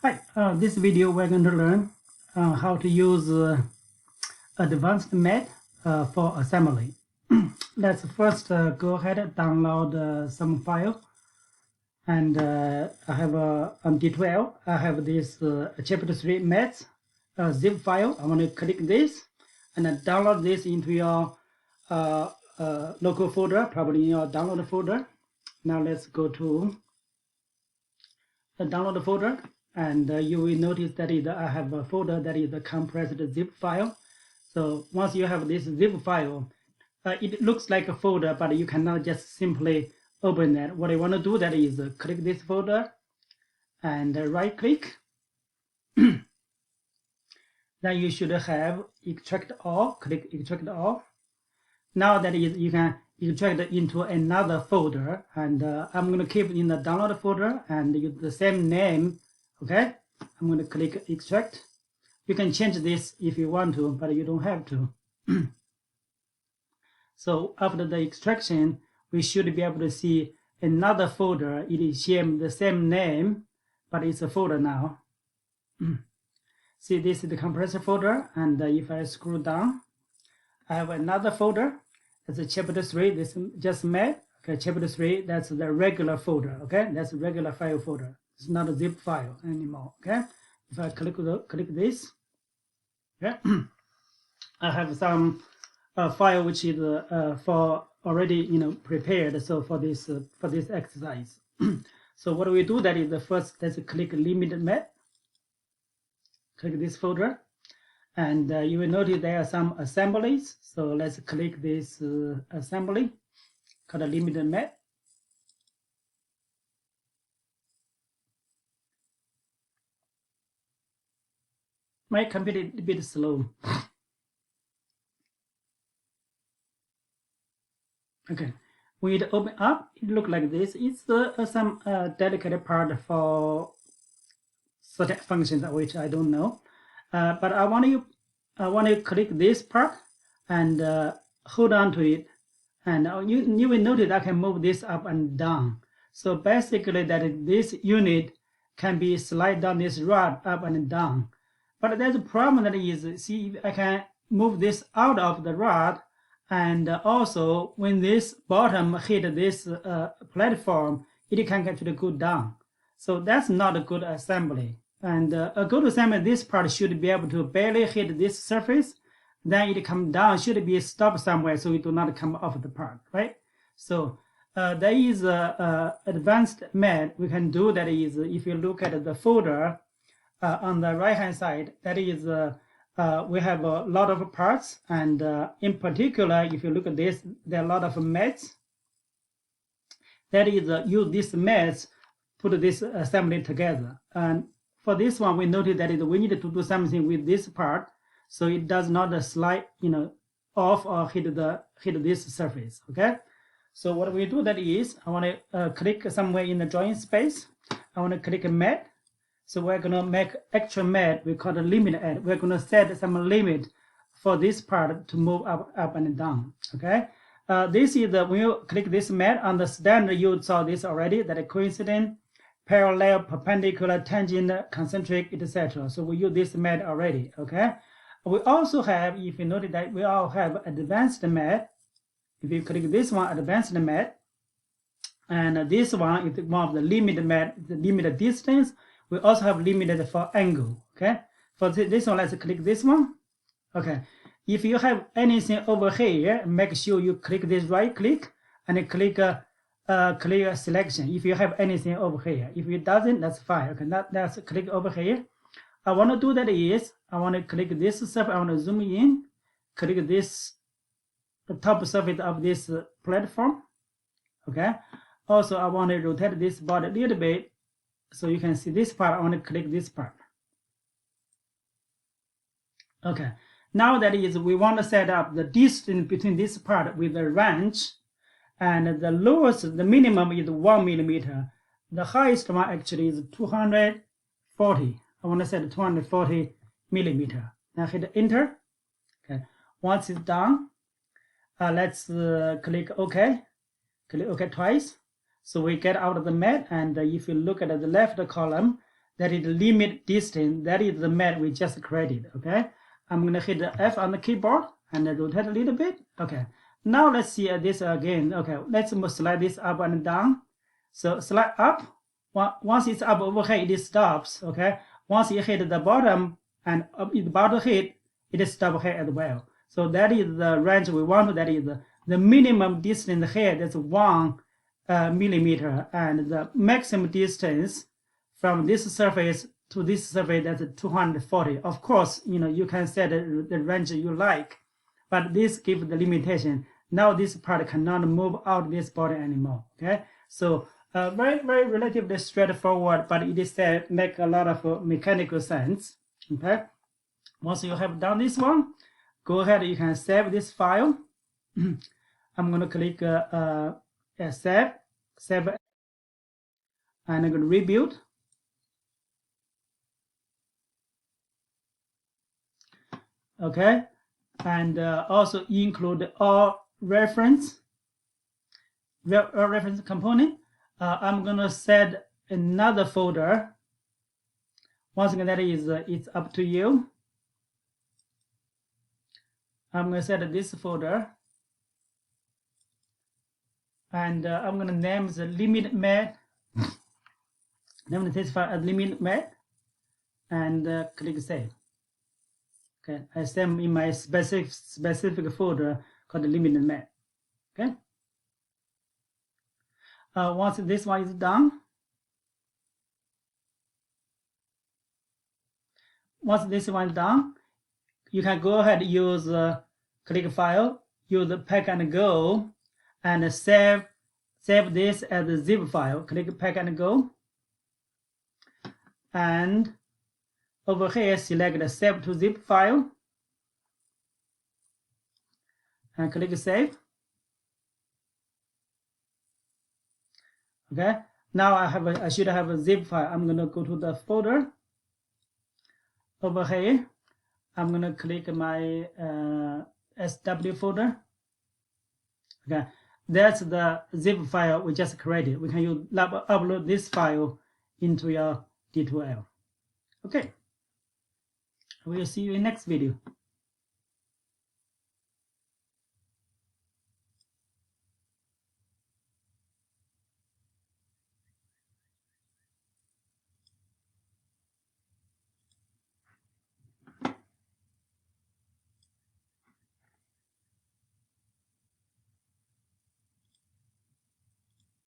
Hi, this video we're going to learn how to use advanced MED for assembly. Let's first go ahead and download some file. And I have on D12, I have this chapter 3 MEDs zip file. I want to click this and then download this into your local folder, probably in your download folder. Now let's go to the download folder. And you will notice that I have a folder that is a compressed zip file. So once you have this zip file, it looks like a folder, but you cannot just simply open that. What I want to do that is click this folder and right click. Then you should have extract all, click extract all. Now that is you can extract into another folder, and I'm going to keep in the download folder and use the same name. Okay, I'm going to click extract. You can change this if you want to, but you don't have to. So after the extraction, we should be able to see another folder. It is the same name, but it's a folder now. See, this is the compressor folder, and if I scroll down, I have another folder. It's a chapter 3. This just MED. Okay, chapter 3. That's the regular folder. Okay, that's a regular file folder. It's not a zip file anymore. Okay, if I click this, okay, I have some file which is for already prepared. So for this exercise, so what do we do? That is the first. Let's click limited MED. Click this folder, and you will notice there are some assemblies. So let's click this assembly called a limited MED. My computer is a bit slow. Okay, when it open up, it look like this. It's some delicate part for certain functions which I don't know. But I want to click this part and hold on to it, and you will notice I can move this up and down. So basically, that this unit can be slide down this rod up and down. But there's a problem that is, see, if I can move this out of the rod, and also when this bottom hit this platform, it can actually go down. So that's not a good assembly. And a good assembly, this part should be able to barely hit this surface, then it come down, should be stopped somewhere so it do not come off the part, right? So there is a advanced MED we can do. That is, if you look at the folder on the right hand side, that is we have a lot of parts, and in particular, if you look at this, there are a lot of MEDs. That is use these MEDs, put this assembly together. And for this one, we noted that we need to do something with this part so it does not slide off or hit this surface. Okay, so what we do that is, I want to click somewhere in the drawing space. I want to click MED. So we're going to make extra MED. We call it limit add. We're going to set some limit for this part to move up and down. Okay, this is when you click this MED on the standard, you saw this already, that a coincident, parallel, perpendicular, tangent, concentric, etc. So we use this MED already. Okay, we also have, if you notice that we all have advanced MED. If you click this one, advanced MED, and this one is one of the limited MED, the limited distance. We also have limited for angle. Okay, for this one, let's click this one. Okay, if you have anything over here, make sure you click this right click and click clear selection. If you have anything over here, if it doesn't, that's fine. Okay, let's click over here. I want to do that is, I want to click this surface. I want to zoom in, click this, the top surface of this platform. Okay, also I want to rotate this body a little bit so you can see this part. I want to click this part. Okay, now that is, we want to set up the distance between this part with the range, and the lowest, the minimum is 1 millimeter. The highest one actually is 240. I want to set 240 millimeter. Now hit enter. Okay, once it's done, let's click OK. Click OK twice. So we get out of the MED, and if you look at the left column, that is the limit distance, that is the map we just created. Okay, I'm going to hit the F on the keyboard and rotate a little bit. Okay, now let's see this again. Okay, let's slide this up and down. So slide up. Once it's up over here, it stops. Okay, once you hit the bottom and about to hit, it stops here as well. So that is the range we want. That is the minimum distance here. That's 1 millimeter, and the maximum distance from this surface to this surface, that's 240. Of course, you can set the range you like, but this gives the limitation. Now this part cannot move out this body anymore. Okay, so very, very relatively straightforward, but it is make a lot of mechanical sense. Okay, once you have done this one, go ahead, you can save this file. I'm going to click save, and I'm going to rebuild. Okay, and also include all reference component. I'm going to set another folder. Once again, that is it's up to you. I'm going to set this folder, and I'm going to name the limit map. Name this file as limit map, and click save. Okay, I save in my specific folder called limit map. Okay. Once this one is done, you can go ahead and use click file, use the pack and go, and save this as a zip file. Click pack and go, and over here select the save to zip file, and click save. Okay, now I should have a zip file. I'm going to go to the folder. Over here, I'm going to click my SW folder. Okay, that's the zip file we just created. We can upload this file into your D2L. Okay, we'll see you in next video.